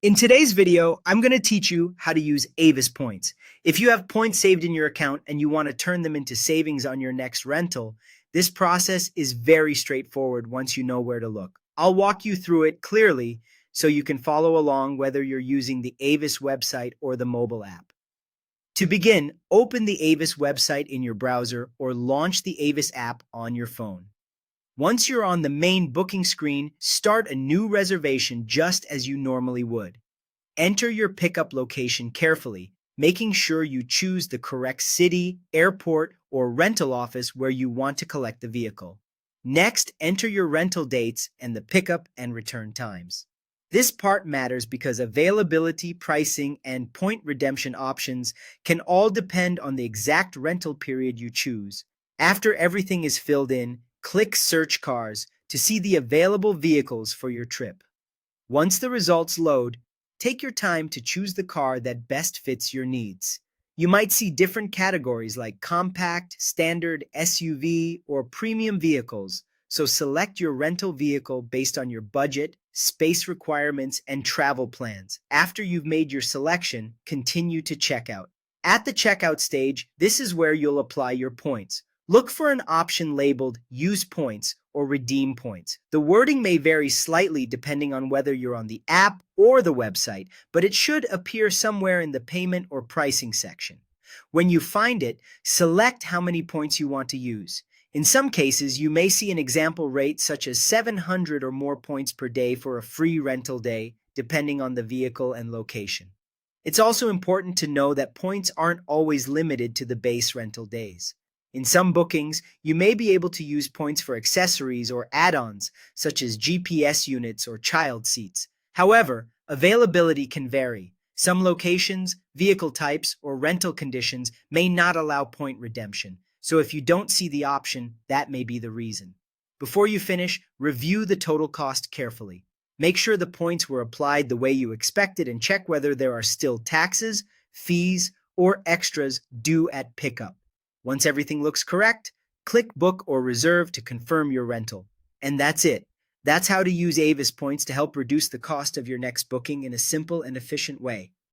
In today's video, I'm going to teach you how to use Avis Points. If you have points saved in your account and you want to turn them into savings on your next rental, this process is very straightforward once you know where to look. I'll walk you through it clearly so you can follow along whether you're using the Avis website or the mobile app. To begin, open the Avis website in your browser or launch the Avis app on your phone. Once you're on the main booking screen, start a new reservation just as you normally would. Enter your pickup location carefully, making sure you choose the correct city, airport, or rental office where you want to collect the vehicle. Next, enter your rental dates and the pickup and return times. This part matters because availability, pricing, and point redemption options can all depend on the exact rental period you choose. After everything is filled in, click Search Cars to see the available vehicles for your trip. Once the results load, take your time to choose the car that best fits your needs. You might see different categories like compact, standard, SUV, or premium vehicles, so select your rental vehicle based on your budget, space requirements, and travel plans. After you've made your selection, continue to checkout. At the checkout stage, this is where you'll apply your points. Look for an option labeled Use Points or Redeem Points. The wording may vary slightly depending on whether you're on the app or the website, but it should appear somewhere in the payment or pricing section. When you find it, select how many points you want to use. In some cases, you may see an example rate such as 700 or more points per day for a free rental day, depending on the vehicle and location. It's also important to know that points aren't always limited to the base rental days. In some bookings, you may be able to use points for accessories or add-ons, such as GPS units or child seats. However, availability can vary. Some locations, vehicle types, or rental conditions may not allow point redemption, so if you don't see the option, that may be the reason. Before you finish, review the total cost carefully. Make sure the points were applied the way you expected and check whether there are still taxes, fees, or extras due at pickup. Once everything looks correct, click Book or Reserve to confirm your rental. And that's it. That's how to use Avis points to help reduce the cost of your next booking in a simple and efficient way.